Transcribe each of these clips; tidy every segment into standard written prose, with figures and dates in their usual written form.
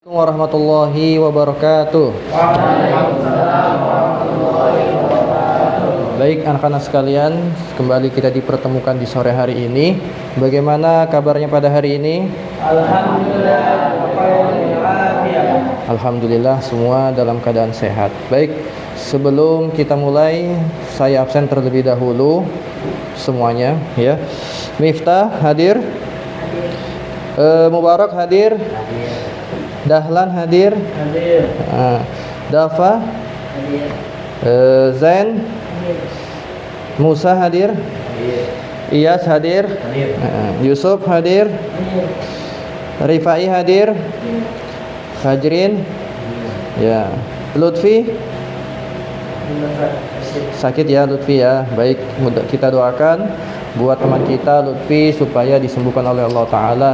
Warahmatullahi wabarakatuh. Baik anak-anak sekalian, kembali kita dipertemukan di sore hari ini. Bagaimana kabarnya pada hari ini? Alhamdulillah semua dalam keadaan sehat. Baik, sebelum kita mulai, saya absen terlebih dahulu semuanya ya. Miftah hadir? Mubarak hadir? Dahlan hadir? Hadir. Dafa? Hadir. Zain? Musa hadir? Hadir. Iyas hadir? Hadir. Yusuf hadir? Hadir. Rifai hadir? Fajrin? Ya. Lutfi? Sakit ya Lutfi ya. Baik, kita doakan buat teman kita Lutfi supaya disembuhkan oleh Allah Ta'ala.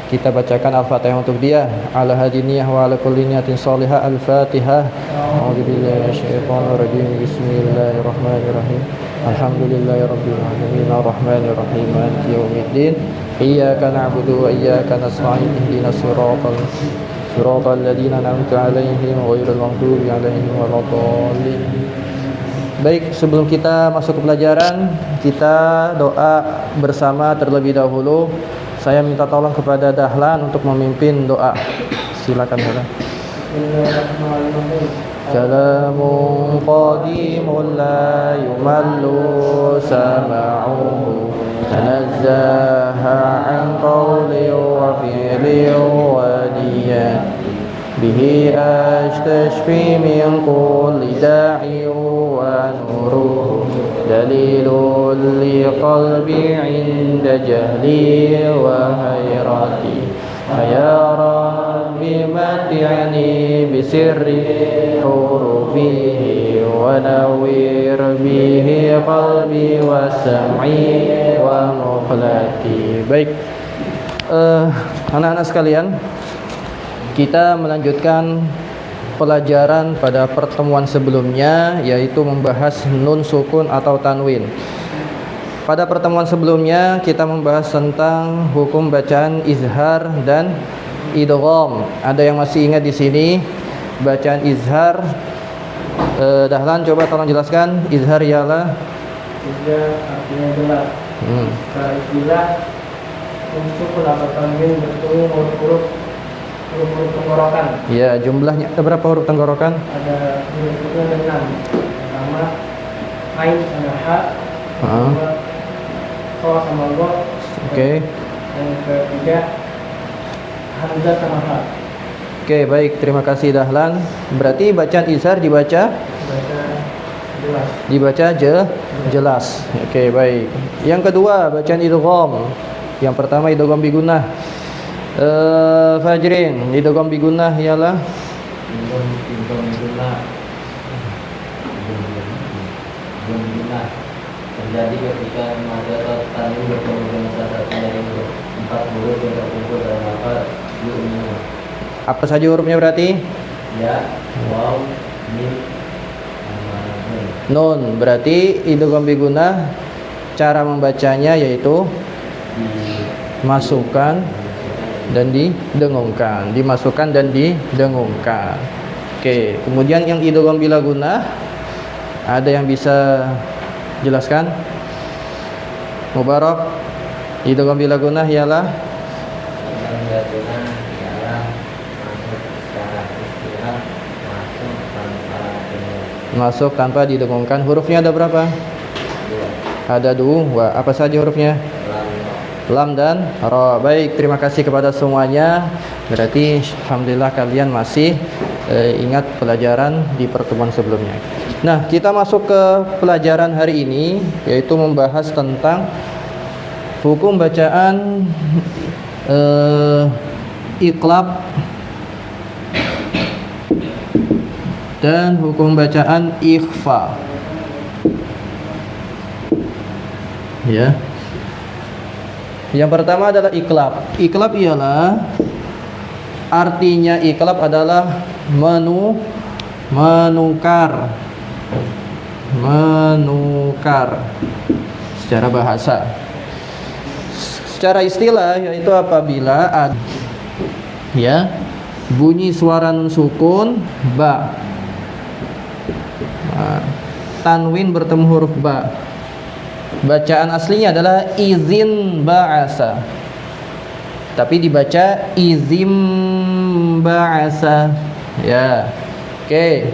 Kita bacakan Al-Fatihah untuk dia. Ala hadiniyah wa ala kulli niyatin salihah. Al-Fatihah. A'udzubillahi minasyaitonir rajim. Bismillahirrahmanirrahim. Alhamdulillahirabbil alamin. Arrahmanirrahim. Maliki yaumiddin. Iyyaka na'budu wa iyyaka nasta'in. Ihdinas siratal ladzina an'amta 'alaihim ghairil maghdubi 'alaihim waladdallin. Baik, sebelum kita masuk ke pelajaran, kita doa bersama terlebih dahulu. Saya minta tolong kepada Dahlan untuk memimpin doa. Silakan Dahlan. Kalamun qadimun la yumallu sama'uhu tanazzaha an qawli wa fi'li wa diyan bihi astashfi min kulli da'i wa nuruhu dalilun li qalbi 'inda jahli wa hayrati ya rabbi mati'ani bi sirri hurufihi wa nawwir bihi qalbi wa sam'i wa mukhlati. Baik, anak-anak sekalian, kita melanjutkan pelajaran pada pertemuan sebelumnya, yaitu membahas nun sukun atau tanwin. Pada pertemuan sebelumnya kita membahas tentang hukum bacaan izhar dan idgham. Ada yang masih ingat di sini bacaan izhar? Dahlan coba tolong jelaskan izhar ialah. Izhar artinya jelas. Secara istilah untuk pendapat tanwin bertemu huruf-huruf tenggorokan. Ya, jumlahnya ada berapa huruf tenggorokan? Ada huruf-hurufnya ada 6. Pertama ain sama ha. Kedua kha sama gha. Oke. Yang ketiga hamzah sama ha. Oke, baik, terima kasih Dahlan. Berarti bacaan izhar dibaca Jelas. Dibaca jelas. Oke, baik. Yang kedua bacaan idgham. Yang pertama idgham bi gunnah. Fajrin, idgham bi gunnah ialah terjadi ketika mada atau tanwin bertemu dengan salah satu dari empat huruf yang terkumpul dalam lafaz yu'minu. apa saja hurufnya berarti? Ya, waw, mim, Nun. Berarti idgham bi gunnah cara membacanya yaitu masukkan dan didengungkan, dimasukkan dan didengungkan. Oke, kemudian yang idgham bila gunnah, ada yang bisa jelaskan? Mubarak, idgham bila gunnah ialah masuk tanpa didengungkan. Hurufnya ada berapa? Ada dua. Apa saja hurufnya? Lam dan ra. Baik, terima kasih kepada semuanya. Berarti alhamdulillah kalian masih ingat pelajaran di pertemuan sebelumnya. Nah, kita masuk ke pelajaran hari ini, yaitu membahas tentang hukum bacaan iqlab dan hukum bacaan ikhfa. Ya. Yang pertama adalah iqlab. Iqlab ialah, artinya iqlab adalah menukar secara bahasa. Secara istilah yaitu apabila ada ya bunyi suara nun sukun ba. Nah, tanwin bertemu huruf ba. Bacaan aslinya adalah izin ba'asa, tapi dibaca izim ba'asa. Ya, oke.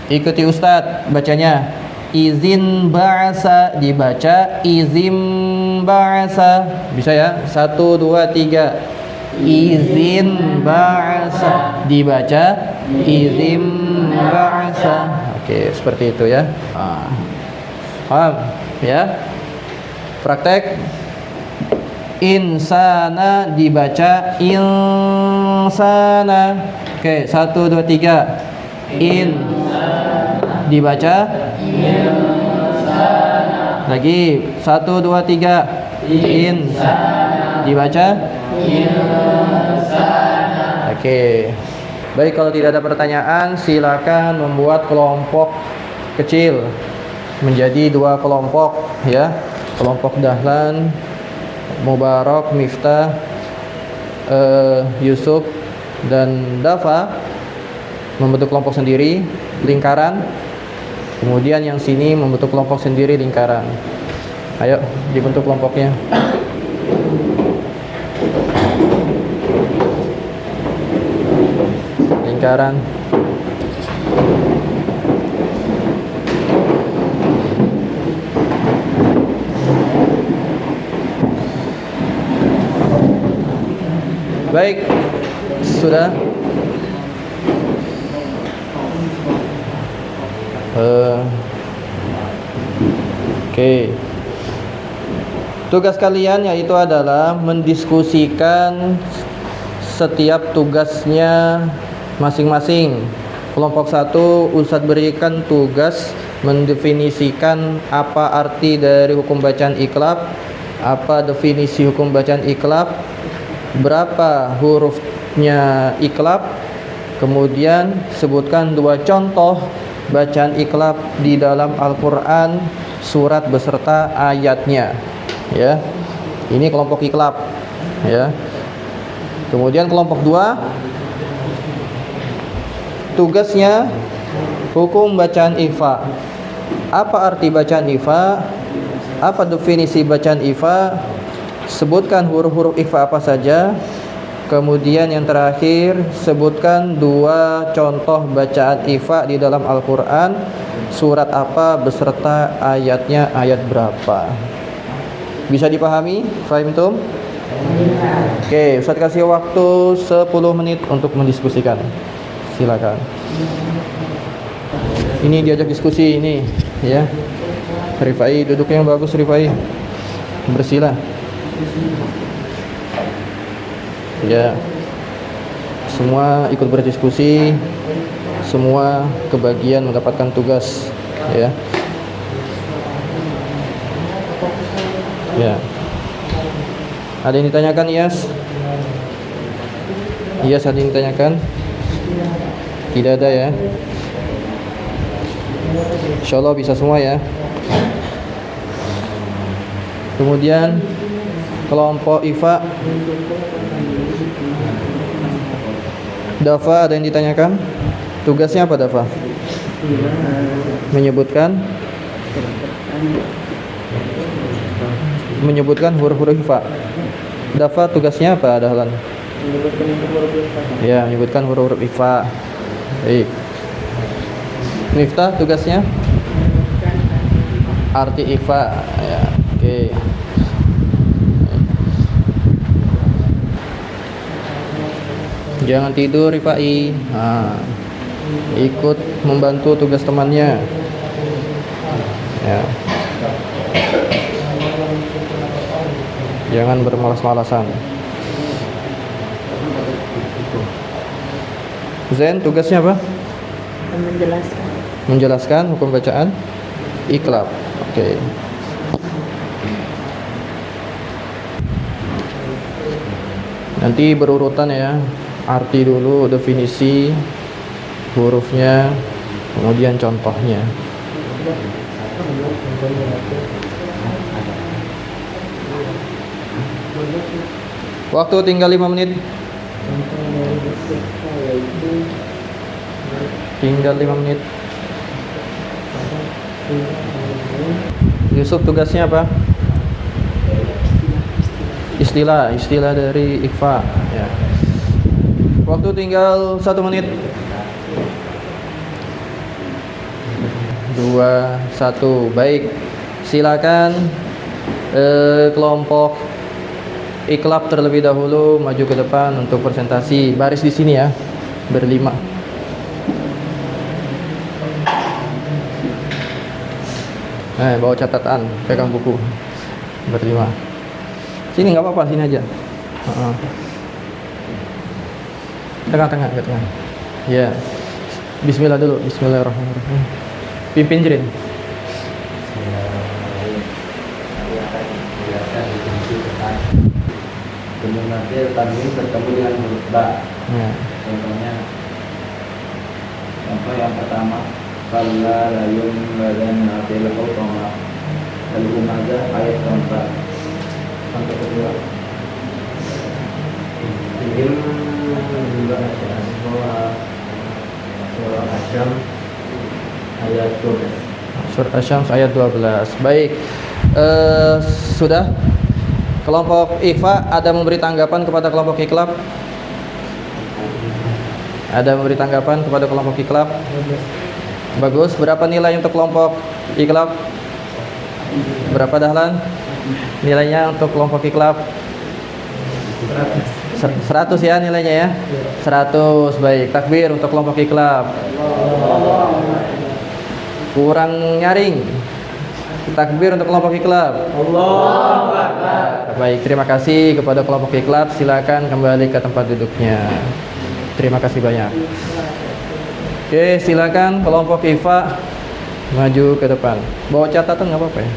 Ikuti Ustadz bacanya. Izin ba'asa dibaca izim ba'asa. Bisa ya? 1, 2, 3. Izin ba'asa dibaca izim ba'asa. Oke, seperti itu ya. Paham ya? Praktek. Insana dibaca insana. Oke, 1, 2, 3. In dibaca insana. Lagi 1, 2, 3. In dibaca insana. Oke. Baik, kalau tidak ada pertanyaan silakan membuat kelompok kecil menjadi 2 kelompok ya. Kelompok Dahlan, Mubarak, Miftah, Yusuf dan Dafa membentuk kelompok sendiri, lingkaran. Kemudian yang sini membentuk kelompok sendiri, lingkaran. Ayo dibentuk kelompoknya. Lingkaran. Baik, sudah. Oke. Tugas kalian yaitu adalah mendiskusikan setiap tugasnya masing-masing. Kelompok 1, Ustadz berikan tugas mendefinisikan apa arti dari hukum bacaan iqlab, apa definisi hukum bacaan iqlab, berapa hurufnya iqlab, kemudian sebutkan 2 contoh bacaan iqlab di dalam Al-Quran, surat beserta ayatnya. Ya, ini kelompok iqlab. Ya. Kemudian kelompok 2, tugasnya hukum bacaan ikhfa. Apa arti bacaan ikhfa? Apa definisi bacaan ikhfa? Sebutkan huruf-huruf ikhfa apa saja. Kemudian yang terakhir, sebutkan 2 contoh bacaan ikhfa di dalam Al-Quran, surat apa beserta ayatnya, ayat berapa. Bisa dipahami? Fahimtum? Oke, Ustaz kasih waktu 10 menit untuk mendiskusikan. Silakan. Ini diajak diskusi ini, ya. Rifai, duduknya yang bagus Rifai. Bersihlah. Ya, semua ikut berdiskusi, semua kebagian mendapatkan tugas, ya. Ya. Ada yang ditanyakan, Iyas? Iyas, ada yang ditanyakan? Tidak ada ya. Insyaallah bisa semua ya. Kemudian kelompok Ifa, Dafa, ada yang ditanyakan? Tugasnya apa Dafa? Menyebutkan huruf-huruf Ifa. Dafa tugasnya apa Dahlan? Ya, menyebutkan huruf-huruf Ifa. Baik. Miftah tugasnya arti Ifa. Ya, oke. Jangan tidur Rifai. Ikut membantu tugas temannya. Ya. Jangan bermalas-malasan. Zain tugasnya apa? Menjelaskan hukum bacaan iqlab. Oke. Nanti berurutan ya. Arti dulu, definisi hurufnya, kemudian contohnya. Waktu tinggal 5 menit. Tinggal 5 menit. Yusuf tugasnya apa? Istilah dari Iqfa ya. Waktu tinggal 1 menit. 2, 1. Baik. Silakan kelompok Iqlab terlebih dahulu maju ke depan untuk presentasi. Baris di sini ya. Berlima. Bawa catatan, pegang buku. Berlima. Sini nggak apa-apa, sini aja. Tengah. Ya. Bismillah dulu. Bismillahirrahmanirrahim. Pimpin Jirin. Kemudian tanwin bertemu dengan huruf ba. Ya. Contoh yang pertama, kalla la yunbadanna fil hutama. Al-Humazah ayat keempat. Contoh kedua, Im juga surah Asyam ayat 12. Surah Asy-Syams ayat 12. Baik. Sudah. Kelompok Iqfa ada memberi tanggapan kepada kelompok Iqlab? Ada memberi tanggapan kepada kelompok Iqlab? Bagus. Berapa nilai untuk kelompok Iqlab? Berapa Dahlan? Nilainya untuk kelompok Iqlab? 100 ya nilainya ya? 100. Baik. Takbir untuk kelompok Iqlab. Kurang nyaring. Takbir untuk kelompok Iqlab. Allahu Akbar. Baik, terima kasih kepada kelompok Iqlab. Silakan kembali ke tempat duduknya. Terima kasih banyak. Oke, silakan kelompok Iqfa maju ke depan. Bawa catatan nggak apa-apa ya?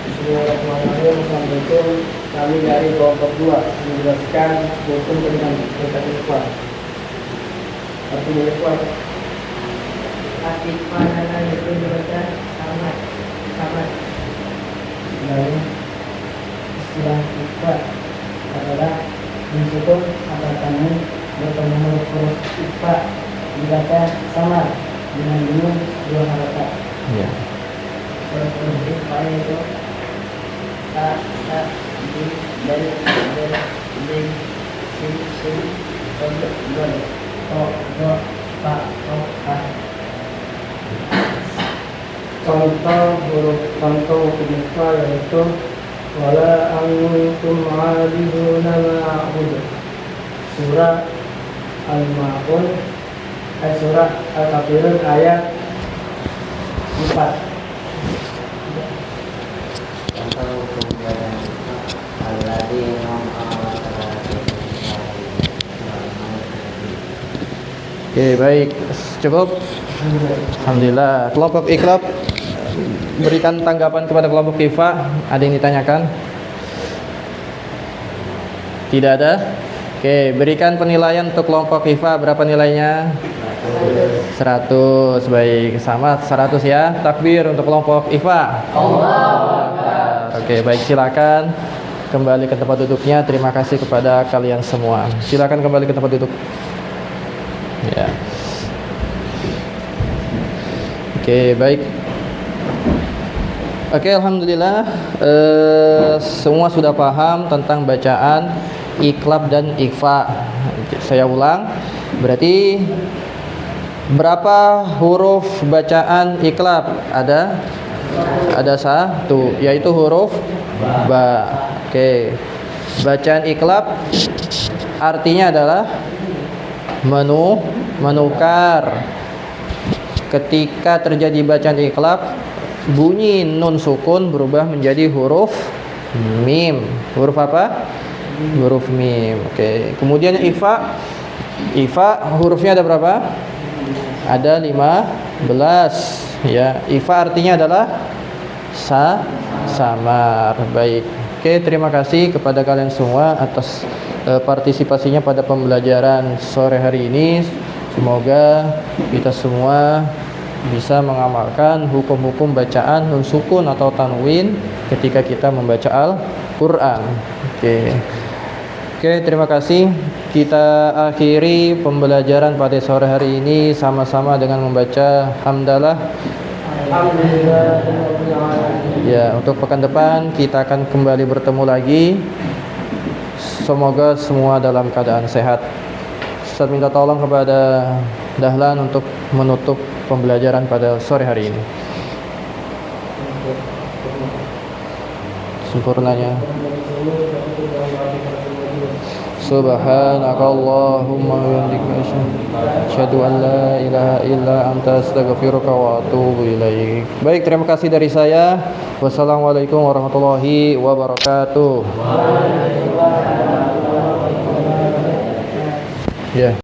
Bismillahirrahmanirrahim. Assalamualaikum. Kami dari kelompok 2 menjelaskan hukum tentang Iqfa. Artinya Iqfa. Iqfa adalah itu dibaca sama. Dan istilah Iqfa adalah mensukun atau tanwin bertemu huruf Iqfa dibaca sama dengan nun 2 harokat. Ya. Huruf Iqfa itu ta, di, dari, sin, dol, to, do, pa, to, pa. Contoh Iqfa yaitu wala antum ma'abiduna ma'budu. Surah Al-Ma'un, surah Al-Kafirun ayat 4. Contoh hukum yang alladzina Oke, baik. Cukup. Alhamdulillah. Kelompok Iqlab berikan tanggapan kepada kelompok Iqfa. Ada yang ditanyakan? Tidak ada? Oke, berikan penilaian untuk kelompok Iqfa. Berapa nilainya? 100. Baik, sama 100 ya. Takbir untuk kelompok Iqfa. Allahu Akbar. Oke, baik, silakan kembali ke tempat duduknya. Terima kasih kepada kalian semua. Silakan kembali ke tempat duduk. Ya. Oke, baik. Oke, alhamdulillah semua sudah paham tentang bacaan Iqlab dan Iqfa. Saya ulang. Berarti berapa huruf bacaan Iqlab? Ada 1, yaitu huruf ba. Oke. Bacaan Iqlab artinya adalah menukar. Ketika terjadi bacaan Iqlab, bunyi nun sukun berubah menjadi huruf mim. Huruf apa? Huruf mim. Oke. Kemudian Iqfa hurufnya ada berapa? Ada 15. Ya, Iqfa artinya adalah samar. Baik. Oke, terima kasih kepada kalian semua atas partisipasinya pada pembelajaran sore hari ini. Semoga kita semua bisa mengamalkan hukum-hukum bacaan nun sukun atau tanwin ketika kita membaca Al-Qur'an. Oke, terima kasih. kita akhiri pembelajaran pada sore hari ini sama-sama dengan membaca hamdalah. Ya, untuk pekan depan kita akan kembali bertemu lagi. Semoga semua dalam keadaan sehat. Ustaz minta tolong kepada Dahlan untuk menutup pembelajaran pada sore hari ini. Sempurnanya. Subhanakallahumma wa bihamdika asyhadu an la ilaha illa anta astaghfiruka wa atubu ilaik. Baik, terima kasih dari saya. Wassalamualaikum warahmatullahi wabarakatuh. Ya.